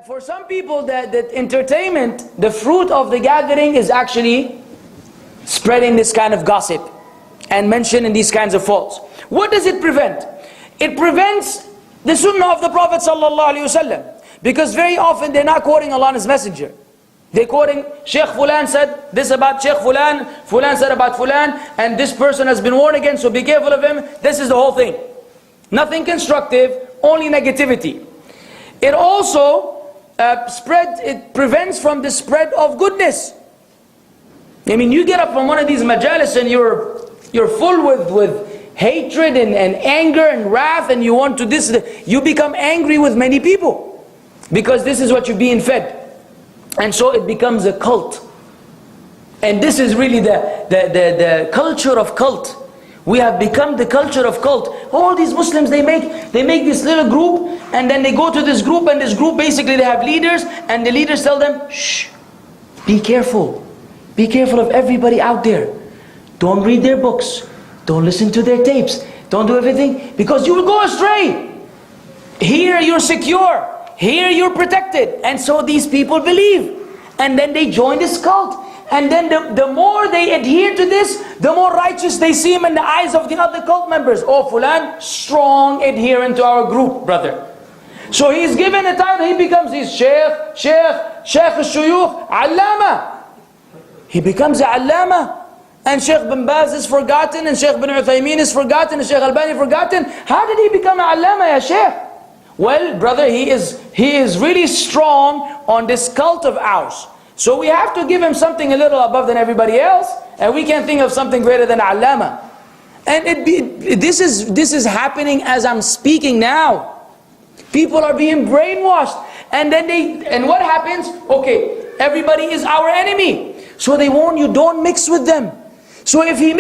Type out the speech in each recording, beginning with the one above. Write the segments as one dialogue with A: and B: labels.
A: For some people, that entertainment, the fruit of the gathering is actually spreading this kind of gossip and mentioning these kinds of faults. What does it prevent? It prevents the sunnah of the Prophet ﷺ, because very often they're not quoting Allah and His Messenger. They're quoting, Shaykh Fulan said this about Shaykh Fulan, Fulan said about Fulan, and this person has been warned again, so be careful of him. This is the whole thing. Nothing constructive, only negativity. It also it prevents from the spread of goodness. I mean, you get up from one of these majalis and you're full with hatred and anger and wrath, and you want to this, you become angry with many people, because this is what you're being fed. And so it becomes a cult. And this is really the culture of cult. We have become the culture of cult. All these Muslims, they make this little group, and then they go to this group, and this group basically they have leaders, and the leaders tell them, shh, be careful. Be careful of everybody out there. Don't read their books. Don't listen to their tapes. Don't do everything, because you will go astray. Here you're secure. Here you're protected. And so these people believe. And then they join this cult. And then the more they adhere to this, the more righteous they seem in the eyes of the other cult members. Oh, Fulan, strong adherent to our group, brother. So he's given a title, he becomes his Shaykh al-Shuyukh, Allama. He becomes a Allama. And Shaykh bin Baz is forgotten, and Shaykh bin Uthaymeen is forgotten, and Shaykh Albani forgotten. How did he become an Allama, ya Shaykh? Well, brother, he is really strong on this cult of ours. So we have to give him something a little above than everybody else, and we can't think of something greater than Allama. And this is happening as I'm speaking now. People are being brainwashed, and then what happens? Okay, everybody is our enemy, so they warn you, don't mix with them. So if he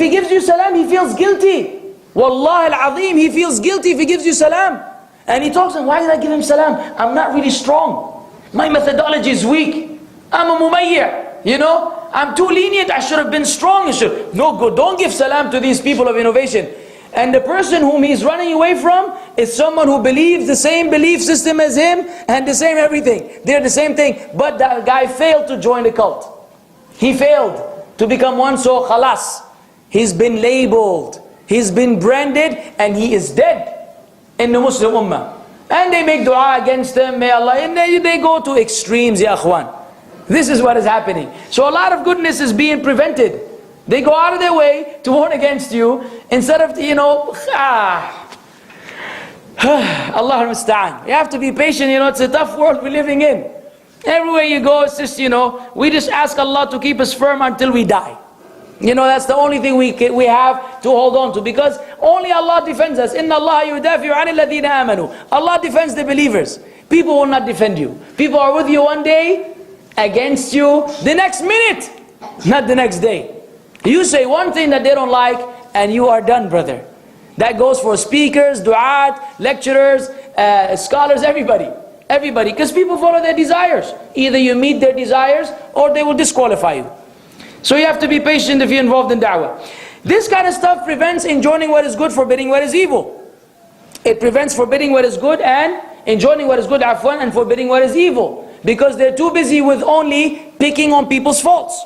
A: gives you salam, he feels guilty. Wallahi al-Azim, he feels guilty if he gives you salam. And he talks, and why did I give him salam? I'm not really strong. My methodology is weak. I'm a mumayya, you know. I'm too lenient. I should have been strong. No good. Don't give salam to these people of innovation. And the person whom he's running away from is someone who believes the same belief system as him and the same everything. They're the same thing. But that guy failed to join the cult. He failed to become one, so khalas. He's been labeled. He's been branded, and he is dead in the Muslim Ummah. And they make dua against them, may Allah, and they go to extremes, ya akhwan. This is what is happening. So a lot of goodness is being prevented. They go out of their way to warn against you, instead of, Allah al-Musta'an. You have to be patient, it's a tough world we're living in. Everywhere you go, it's just, we just ask Allah to keep us firm until we die. That's the only thing we have to hold on to, because only Allah defends us. Inna Allah yudafi'u 'anil ladhina amanu. Allah defends the believers. People will not defend you. People are with you one day, against you the next minute, not the next day. You say one thing that they don't like, and you are done, brother. That goes for speakers, du'at, lecturers, scholars, everybody. Everybody, because people follow their desires. Either you meet their desires, or they will disqualify you. So you have to be patient if you're involved in da'wah. This kind of stuff prevents enjoining what is good, forbidding what is evil. It prevents forbidding what is good and enjoining what is good, afwan, and forbidding what is evil. Because they're too busy with only picking on people's faults.